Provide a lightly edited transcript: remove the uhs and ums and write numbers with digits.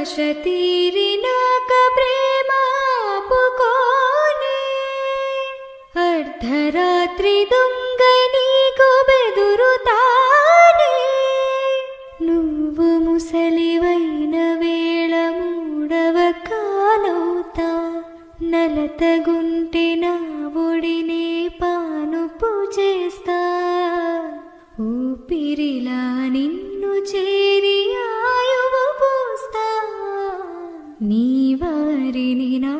ఆశ తీరినాక ప్రేమ ఆపుకోనే అర్ధరాత్రి దొంగ నీకు బెదురుతానే నువ్వు ముసలివైన వేళ మూడవ కాలవుతా నలతగుంటి నా ఒడినే పానుపు చేస్తా ఊపిరిలా నిన్ను చేరి ఆయువు పోస్తా నీ వారిని నా